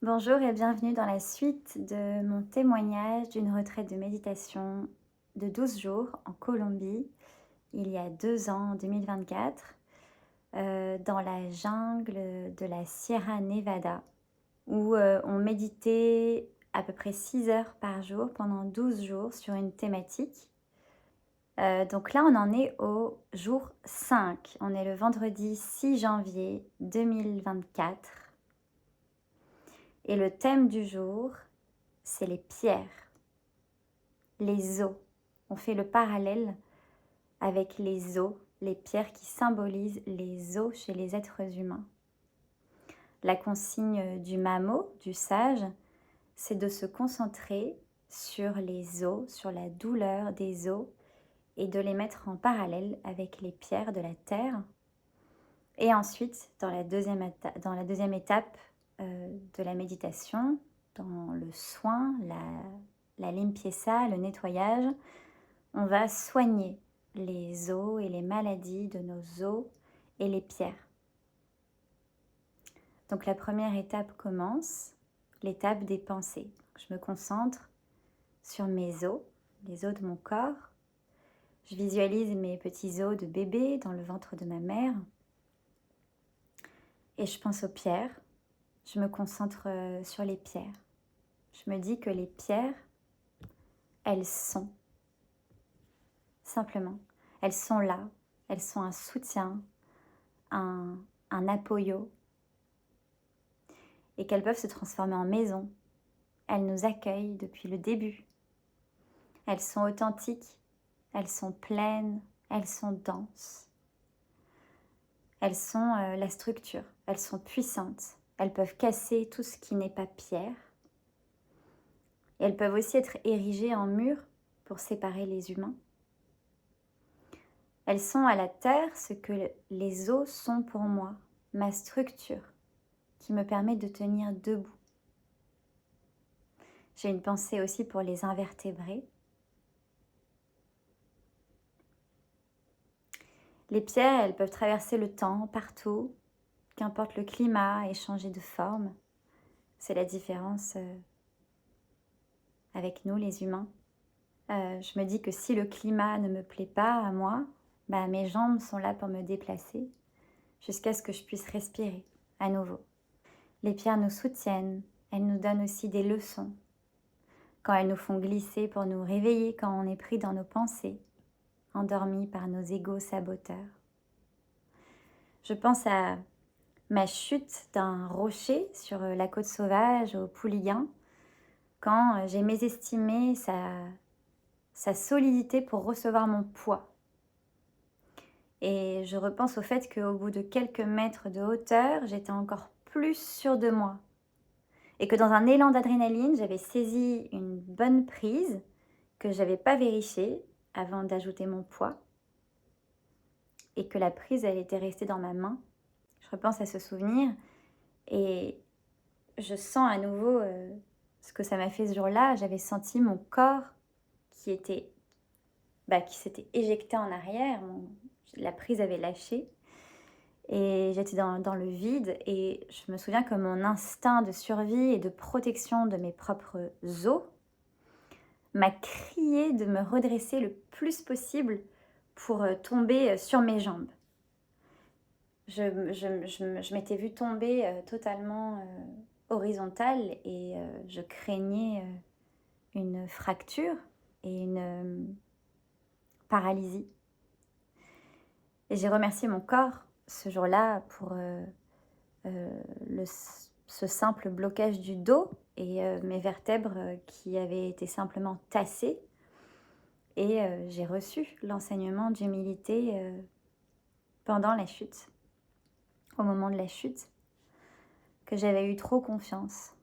Bonjour et bienvenue dans la suite de mon témoignage d'une retraite de méditation de 12 jours en Colombie, il y a 2 ans, en 2024, dans la jungle de la Sierra Nevada, où on méditait à peu près 6 heures par jour pendant 12 jours sur une thématique. Donc là, on en est au jour 5. On est le vendredi 6 janvier 2024. Et le thème du jour, c'est les pierres, les os. On fait le parallèle avec les os, les pierres qui symbolisent les os chez les êtres humains. La consigne du Mamo, du sage, c'est de se concentrer sur les os, sur la douleur des os et de les mettre en parallèle avec les pierres de la terre. Et ensuite, dans la deuxième étape de la méditation, dans le soin, la limpieza, le nettoyage, on va soigner les os et les maladies de nos os et les pierres. Donc la première étape commence, l'étape des pensées. Je me concentre sur mes os, les os de mon corps. Je visualise mes petits os de bébé dans le ventre de ma mère. Et je pense aux pierres. Je me concentre sur les pierres. Je me dis que les pierres, elles sont, simplement. Elles sont là. Elles sont un soutien, un appoyo. Et qu'elles peuvent se transformer en maison. Elles nous accueillent depuis le début. Elles sont authentiques. Elles sont pleines. Elles sont denses. Elles sont la structure. Elles sont puissantes. Elles peuvent casser tout ce qui n'est pas pierre. Et elles peuvent aussi être érigées en mur pour séparer les humains. Elles sont à la terre ce que les os sont pour moi, ma structure qui me permet de tenir debout. J'ai une pensée aussi pour les invertébrés. Les pierres, elles peuvent traverser le temps partout, qu'importe le climat, et changer de forme. C'est la différence avec nous, les humains. Je me dis que si le climat ne me plaît pas à moi, mes jambes sont là pour me déplacer jusqu'à ce que je puisse respirer à nouveau. Les pierres nous soutiennent, elles nous donnent aussi des leçons. Quand elles nous font glisser pour nous réveiller quand on est pris dans nos pensées, endormis par nos égos saboteurs. Je pense à ma chute d'un rocher sur la côte sauvage au Pouliguen, quand j'ai mésestimé sa solidité pour recevoir mon poids. Et je repense au fait qu'au bout de quelques mètres de hauteur, j'étais encore plus sûre de moi. Et que dans un élan d'adrénaline, j'avais saisi une bonne prise que je n'avais pas vérifiée avant d'ajouter mon poids. Et que la prise, elle était restée dans ma main. Je repense à ce souvenir et je sens à nouveau ce que ça m'a fait ce jour-là. J'avais senti mon corps qui s'était éjecté en arrière. La prise avait lâché. Et j'étais dans le vide et je me souviens que mon instinct de survie et de protection de mes propres os m'a crié de me redresser le plus possible pour tomber sur mes jambes. Je m'étais vue tomber totalement horizontale et je craignais une fracture et une paralysie. Et j'ai remercié mon corps ce jour-là pour ce simple blocage du dos et mes vertèbres qui avaient été simplement tassées. Et j'ai reçu l'enseignement d'humilité pendant la chute, au moment de la chute, que j'avais eu trop confiance.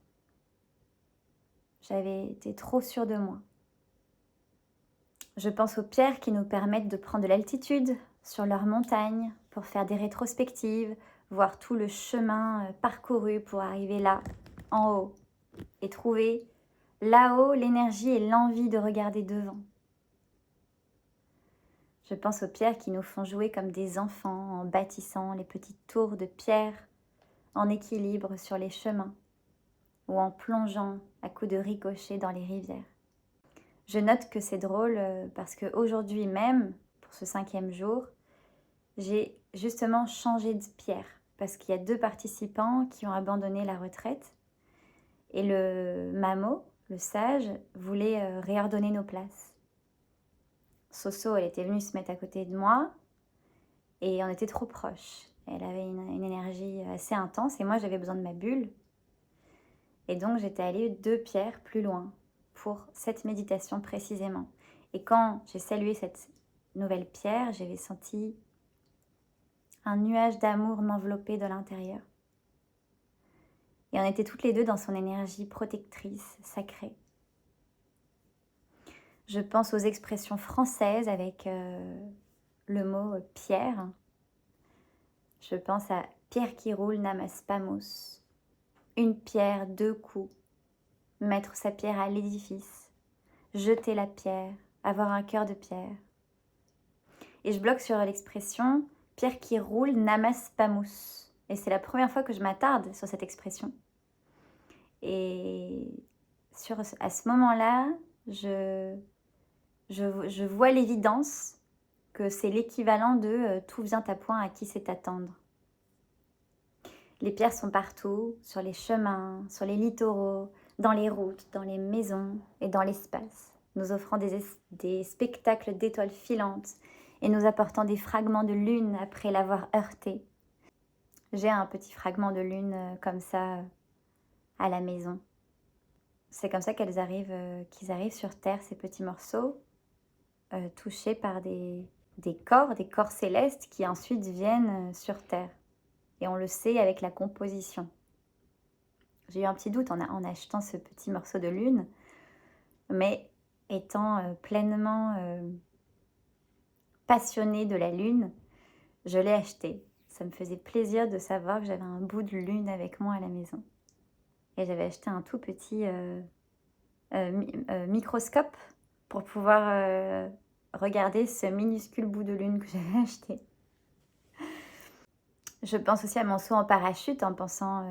J'avais été trop sûre de moi. Je pense aux pierres qui nous permettent de prendre de l'altitude sur leur montagne pour faire des rétrospectives, voir tout le chemin parcouru pour arriver là, en haut, et trouver là-haut l'énergie et l'envie de regarder devant. Je pense aux pierres qui nous font jouer comme des enfants en bâtissant les petites tours de pierre en équilibre sur les chemins. ou en plongeant à coups de ricochet dans les rivières. Je note que c'est drôle parce qu'aujourd'hui même, pour ce 5e jour, j'ai justement changé de pierre parce qu'il y a 2 participants qui ont abandonné la retraite et le mamo, le sage, voulait réordonner nos places. Soso, elle était venue se mettre à côté de moi et on était trop proches. Elle avait une énergie assez intense et moi j'avais besoin de ma bulle. Et donc j'étais allée 2 pierres plus loin pour cette méditation précisément. Et quand j'ai salué cette nouvelle pierre, j'avais senti un nuage d'amour m'envelopper de l'intérieur. Et on était toutes les 2 dans son énergie protectrice, sacrée. Je pense aux expressions françaises avec le mot pierre. Je pense à pierre qui roule n'amasse pas mousse. Une pierre, 2 coups. Mettre sa pierre à l'édifice. Jeter la pierre. Avoir un cœur de pierre. Et je bloque sur l'expression pierre qui roule n'amasse pas mousse. Et c'est la première fois que je m'attarde sur cette expression. Et à ce moment-là, je vois l'évidence que c'est l'équivalent de tout vient à point, à qui c'est attendre. Les pierres sont partout, sur les chemins, sur les littoraux, dans les routes, dans les maisons et dans l'espace, nous offrant des spectacles d'étoiles filantes et nous apportant des fragments de lune après l'avoir heurtée. J'ai un petit fragment de lune comme ça à la maison. C'est comme ça qu'ils arrivent sur Terre, ces petits morceaux, touchés par des corps célestes qui ensuite viennent sur Terre. Et on le sait avec la composition. J'ai eu un petit doute en achetant ce petit morceau de lune, mais étant pleinement passionnée de la lune, je l'ai acheté. Ça me faisait plaisir de savoir que j'avais un bout de lune avec moi à la maison. Et j'avais acheté un tout petit microscope pour pouvoir regarder ce minuscule bout de lune que j'avais acheté. Je pense aussi à mon saut en parachute en pensant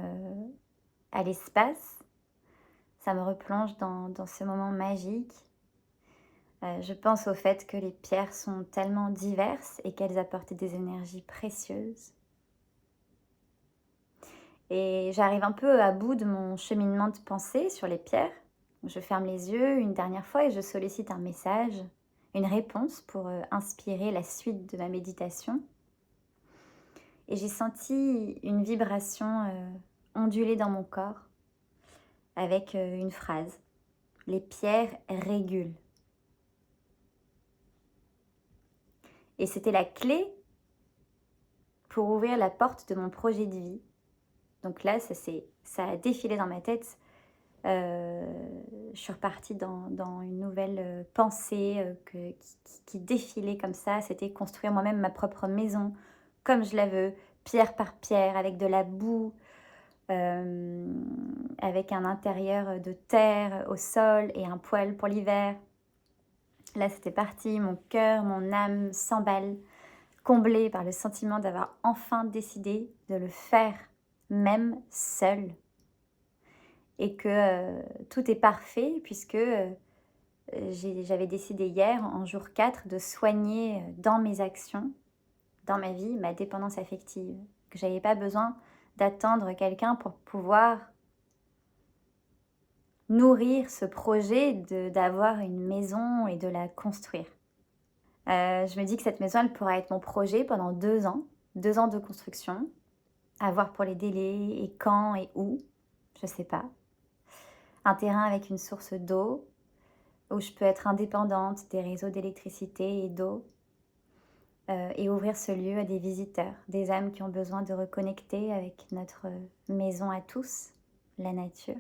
à l'espace. Ça me replonge dans ce moment magique. Je pense au fait que les pierres sont tellement diverses et qu'elles apportent des énergies précieuses. Et j'arrive un peu à bout de mon cheminement de pensée sur les pierres. Je ferme les yeux une dernière fois et je sollicite un message, une réponse pour inspirer la suite de ma méditation. Et j'ai senti une vibration onduler dans mon corps avec une phrase. Les pierres régulent. Et c'était la clé pour ouvrir la porte de mon projet de vie. Donc là, ça a défilé dans ma tête. Je suis repartie dans une nouvelle pensée qui défilait comme ça. C'était construire moi-même ma propre maison, comme je la veux, pierre par pierre, avec de la boue, avec un intérieur de terre au sol et un poêle pour l'hiver. Là, c'était parti, mon cœur, mon âme s'emballe, comblée par le sentiment d'avoir enfin décidé de le faire, même seule. Et que tout est parfait puisque j'avais décidé hier, en jour 4, de soigner dans mes actions, dans ma vie, ma dépendance affective. Que je n'avais pas besoin d'attendre quelqu'un pour pouvoir nourrir ce projet d'avoir une maison et de la construire. Je me dis que cette maison, elle pourra être mon projet pendant 2 ans, 2 ans de construction, à voir pour les délais et quand et où, je ne sais pas. Un terrain avec une source d'eau, où je peux être indépendante des réseaux d'électricité et d'eau, et ouvrir ce lieu à des visiteurs, des âmes qui ont besoin de reconnecter avec notre maison à tous, la nature,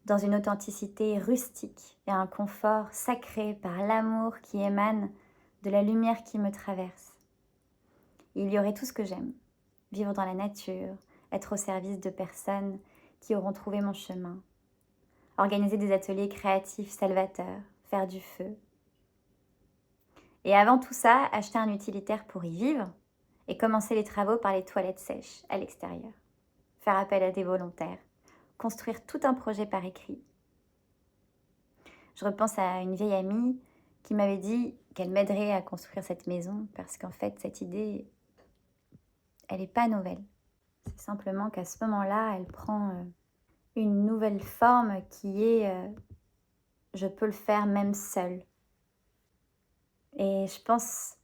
dans une authenticité rustique et un confort sacré par l'amour qui émane de la lumière qui me traverse. Il y aurait tout ce que j'aime, vivre dans la nature, être au service de personnes qui auront trouvé mon chemin, organiser des ateliers créatifs salvateurs, faire du feu. Et avant tout ça, acheter un utilitaire pour y vivre et commencer les travaux par les toilettes sèches à l'extérieur. Faire appel à des volontaires construire tout un projet par écrit. Je repense à une vieille amie qui m'avait dit qu'elle m'aiderait à construire cette maison parce qu'en fait, cette idée, elle n'est pas nouvelle. C'est simplement qu'à ce moment-là, elle prend une nouvelle forme qui est je peux le faire même seule. Et je pense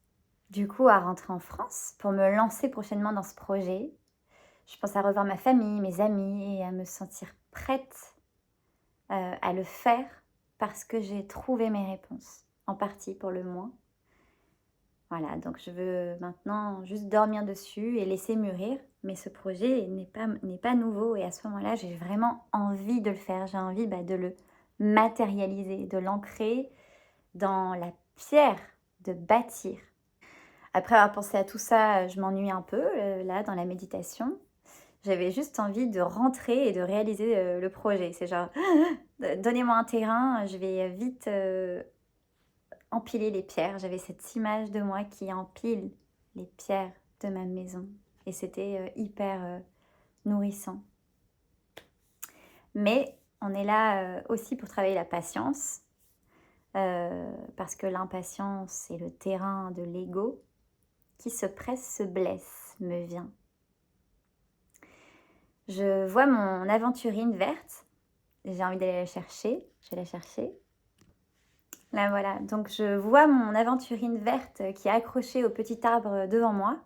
du coup à rentrer en France pour me lancer prochainement dans ce projet. Je pense à revoir ma famille, mes amis et à me sentir prête à le faire parce que j'ai trouvé mes réponses, en partie pour le moins. Voilà, donc je veux maintenant juste dormir dessus et laisser mûrir, mais ce projet n'est pas nouveau et à ce moment-là, j'ai vraiment envie de le faire, j'ai envie de le matérialiser, de l'ancrer dans la pierre, de bâtir. Après avoir pensé à tout ça, je m'ennuie un peu là dans la méditation. J'avais juste envie de rentrer et de réaliser le projet. C'est genre, donnez-moi un terrain, je vais vite empiler les pierres. J'avais cette image de moi qui empile les pierres de ma maison. Et c'était hyper nourrissant. Mais on est là aussi pour travailler la patience. Parce que l'impatience, c'est le terrain de l'ego. Qui se presse se blesse, me vient. Je vois mon aventurine verte. J'ai envie d'aller la chercher. Je vais la chercher. Là, voilà. Donc, je vois mon aventurine verte qui est accrochée au petit arbre devant moi,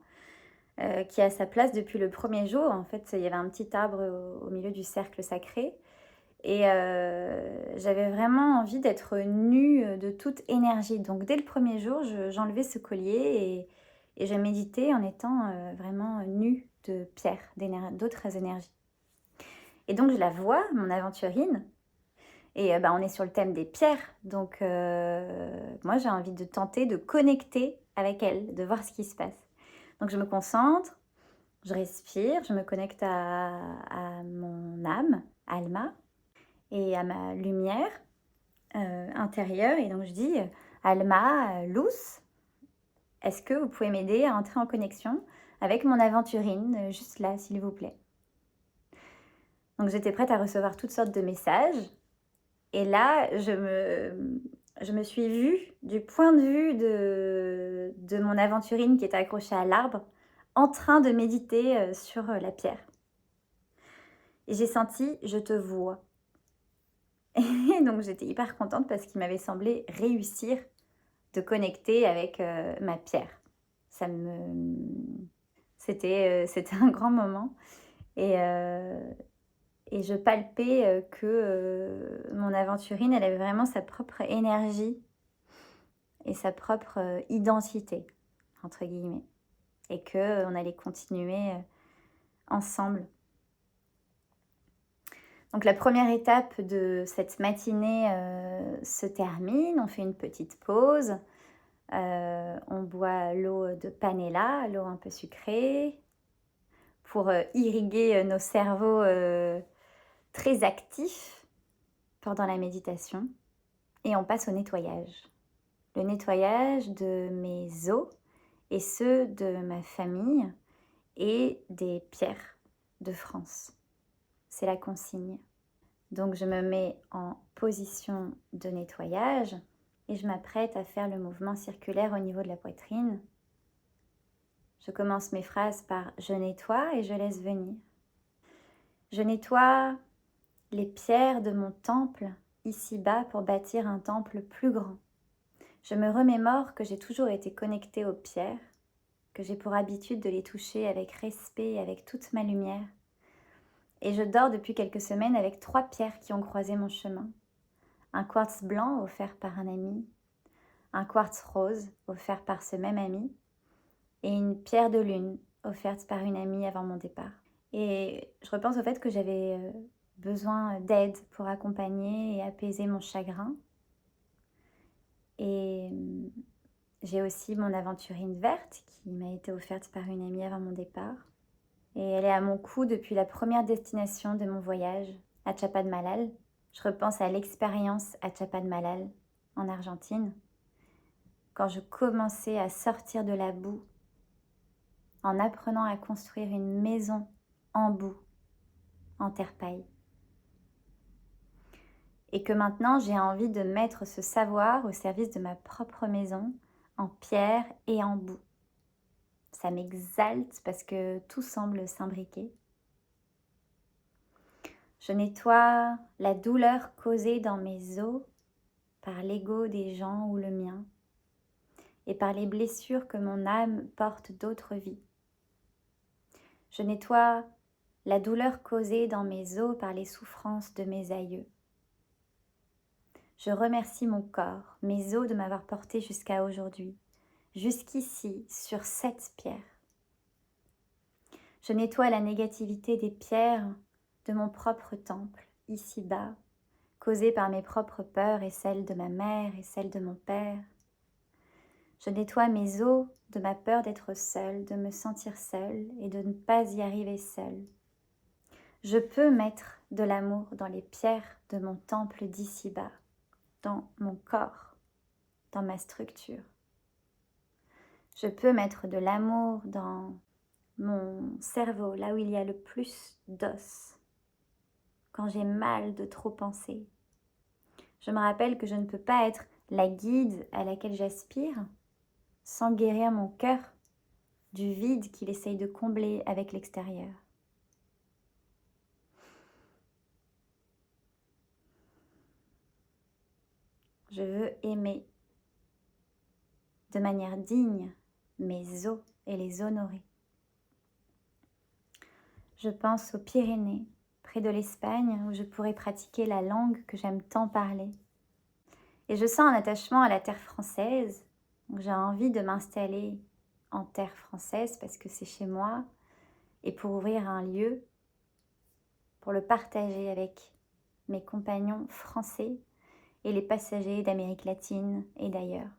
qui a sa place depuis le premier jour. En fait, il y avait un petit arbre au milieu du cercle sacré. Et j'avais vraiment envie d'être nue de toute énergie. Donc, dès le premier jour, j'enlevais ce collier et je méditais en étant vraiment nue de pierre, d'autres énergies. Et donc, je la vois, mon aventurine. Et on est sur le thème des pierres, donc moi j'ai envie de tenter de connecter avec elle, de voir ce qui se passe. Donc je me concentre, je respire, je me connecte à mon âme, Alma, et à ma lumière intérieure. Et donc je dis, Alma, Luz, est-ce que vous pouvez m'aider à entrer en connexion avec mon aventurine, juste là, s'il vous plaît. Donc j'étais prête à recevoir toutes sortes de messages. Et là, je me suis vue du point de vue de mon aventurine qui était accrochée à l'arbre, en train de méditer sur la pierre. Et j'ai senti, je te vois. Et donc j'étais hyper contente parce qu'il m'avait semblé réussir de connecter avec ma pierre. C'était un grand moment. Et je palpais que mon aventurine, elle avait vraiment sa propre énergie et sa propre identité, entre guillemets. Et qu'on allait continuer ensemble. Donc la première étape de cette matinée se termine, on fait une petite pause, on boit l'eau de panela, l'eau un peu sucrée, pour irriguer nos cerveaux très actifs pendant la méditation. Et on passe au nettoyage. Le nettoyage de mes os et ceux de ma famille et des pierres de France. C'est la consigne. Donc je me mets en position de nettoyage et je m'apprête à faire le mouvement circulaire au niveau de la poitrine. Je commence mes phrases par « je nettoie » et je laisse venir. Je nettoie les pierres de mon temple ici-bas pour bâtir un temple plus grand. Je me remémore que j'ai toujours été connectée aux pierres, que j'ai pour habitude de les toucher avec respect et avec toute ma lumière. Et je dors depuis quelques semaines avec 3 pierres qui ont croisé mon chemin. Un quartz blanc offert par un ami, un quartz rose offert par ce même ami, et une pierre de lune offerte par une amie avant mon départ. Et je repense au fait que j'avais besoin d'aide pour accompagner et apaiser mon chagrin. Et j'ai aussi mon aventurine verte qui m'a été offerte par une amie avant mon départ. Et elle est à mon cou depuis la première destination de mon voyage, à Chapadmalal. Je repense à l'expérience à Chapadmalal, en Argentine, quand je commençais à sortir de la boue, en apprenant à construire une maison en boue, en terre-paille. et que maintenant j'ai envie de mettre ce savoir au service de ma propre maison, en pierre et en boue. Ça m'exalte parce que tout semble s'imbriquer. Je nettoie la douleur causée dans mes os par l'ego des gens ou le mien, et par les blessures que mon âme porte d'autres vies. Je nettoie la douleur causée dans mes os par les souffrances de mes aïeux. Je remercie mon corps, mes os de m'avoir porté jusqu'à aujourd'hui, jusqu'ici, sur cette pierre. Je nettoie la négativité des pierres de mon propre temple, ici-bas, causée par mes propres peurs et celles de ma mère et celles de mon père. Je nettoie mes os de ma peur d'être seule, de me sentir seule et de ne pas y arriver seule. Je peux mettre de l'amour dans les pierres de mon temple d'ici-bas, dans mon corps, dans ma structure. Je peux mettre de l'amour dans mon cerveau, là où il y a le plus d'os, quand j'ai mal de trop penser. Je me rappelle que je ne peux pas être la guide à laquelle j'aspire sans guérir mon cœur du vide qu'il essaye de combler avec l'extérieur. Je veux aimer de manière digne mes os et les honorer. Je pense aux Pyrénées, près de l'Espagne, où je pourrais pratiquer la langue que j'aime tant parler. Et je sens un attachement à la terre française, donc j'ai envie de m'installer en terre française parce que c'est chez moi, et pour ouvrir un lieu, pour le partager avec mes compagnons français et les passagers d'Amérique latine et d'ailleurs.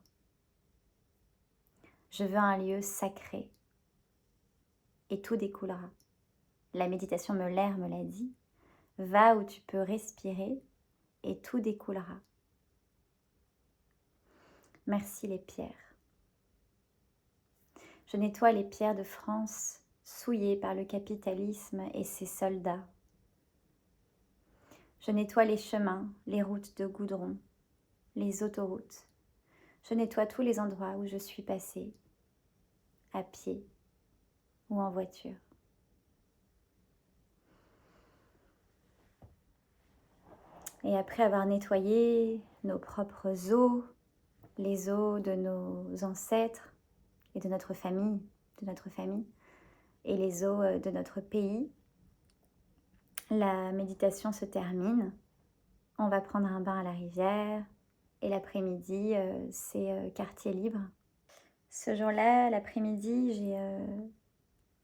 Je veux un lieu sacré et tout découlera. La méditation Meuler me l'a dit, va où tu peux respirer et tout découlera. Merci les pierres. Je nettoie les pierres de France souillées par le capitalisme et ses soldats. Je nettoie les chemins, les routes de goudron, les autoroutes. Je nettoie tous les endroits où je suis passée, à pied ou en voiture. Et après avoir nettoyé nos propres os, les os de nos ancêtres et de notre famille, et les os de notre pays, la méditation se termine. On va prendre un bain à la rivière et l'après-midi, c'est quartier libre. Ce jour-là, l'après-midi,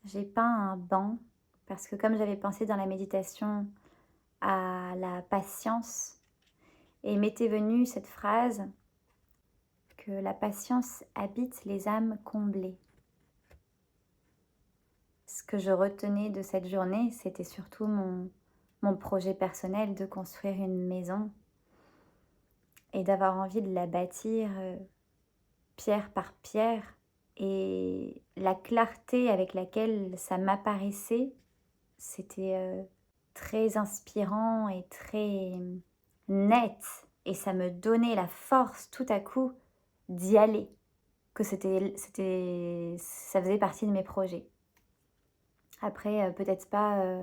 j'ai peint un banc parce que comme j'avais pensé dans la méditation à la patience, et m'était venue cette phrase que la patience habite les âmes comblées. Ce que je retenais de cette journée, c'était surtout mon projet personnel de construire une maison et d'avoir envie de la bâtir pierre par pierre. Et la clarté avec laquelle ça m'apparaissait, c'était très inspirant et très net. Et ça me donnait la force tout à coup d'y aller, que ça faisait partie de mes projets. Après, peut-être pas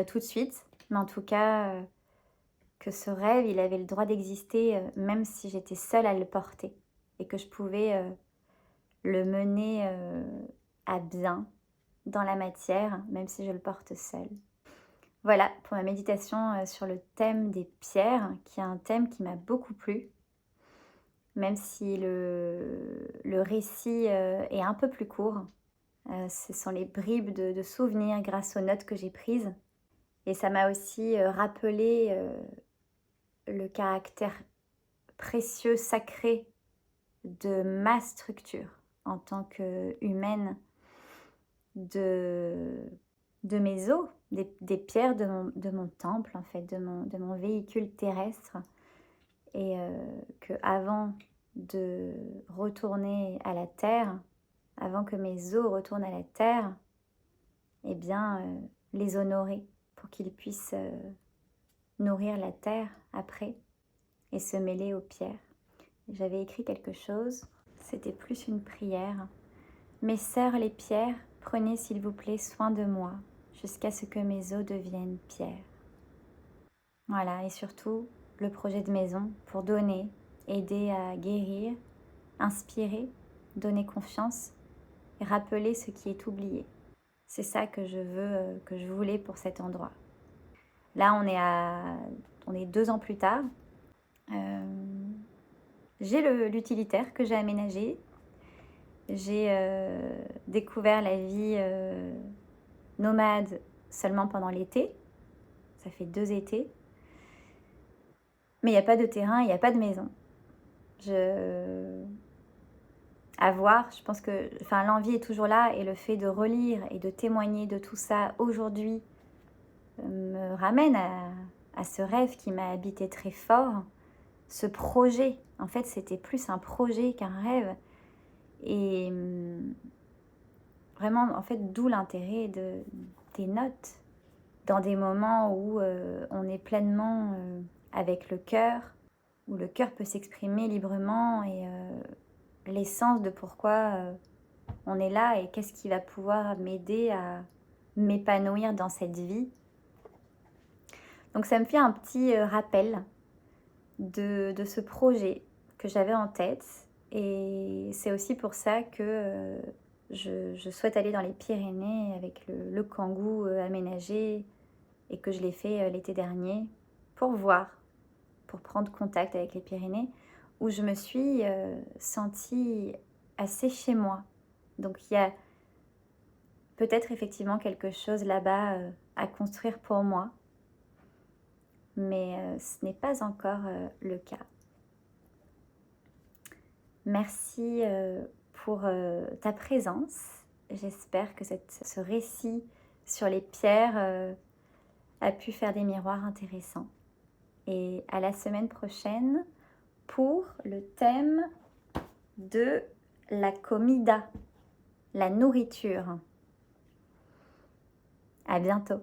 tout de suite, mais en tout cas, que ce rêve, il avait le droit d'exister, même si j'étais seule à le porter, et que je pouvais le mener à bien dans la matière, même si je le porte seule. Voilà pour ma méditation sur le thème des pierres, qui est un thème qui m'a beaucoup plu, même si le récit est un peu plus court. Ce sont les bribes de souvenirs grâce aux notes que j'ai prises. Et ça m'a aussi rappelé le caractère précieux, sacré de ma structure en tant qu'humaine, de mes os, des pierres de mon temple, en fait, de mon véhicule terrestre. Et qu'avant de retourner à la terre, avant que mes os retournent à la terre, eh bien, les honorer pour qu'ils puissent nourrir la terre après. et se mêler aux pierres. J'avais écrit quelque chose, c'était plus une prière. Mes sœurs les pierres, prenez s'il vous plaît soin de moi, jusqu'à ce que mes os deviennent pierres. Voilà, et surtout le projet de maison pour donner, aider à guérir, inspirer, donner confiance et rappeler ce qui est oublié. C'est ça que que je voulais pour cet endroit. Là, on est 2 ans plus tard. J'ai l'utilitaire que j'ai aménagé. J'ai découvert la vie nomade seulement pendant l'été. Ça fait 2 étés. Mais il n'y a pas de terrain, il n'y a pas de maison. À voir, je pense que l'envie est toujours là et le fait de relire et de témoigner de tout ça aujourd'hui me ramène à ce rêve qui m'a habité très fort, ce projet. En fait, c'était plus un projet qu'un rêve. Et vraiment, en fait, d'où l'intérêt des notes. Dans des moments où on est pleinement avec le cœur, où le cœur peut s'exprimer librement et l'essence de pourquoi on est là et qu'est-ce qui va pouvoir m'aider à m'épanouir dans cette vie. Donc ça me fait un petit rappel de ce projet que j'avais en tête et c'est aussi pour ça que je souhaite aller dans les Pyrénées avec le Kangoo aménagé et que je l'ai fait l'été dernier pour voir, pour prendre contact avec les Pyrénées où je me suis sentie assez chez moi. Donc il y a peut-être effectivement quelque chose là-bas à construire pour moi, mais ce n'est pas encore le cas. Merci pour ta présence. J'espère que ce récit sur les pierres a pu faire des miroirs intéressants. Et à la semaine prochaine pour le thème de la comida, la nourriture. À bientôt.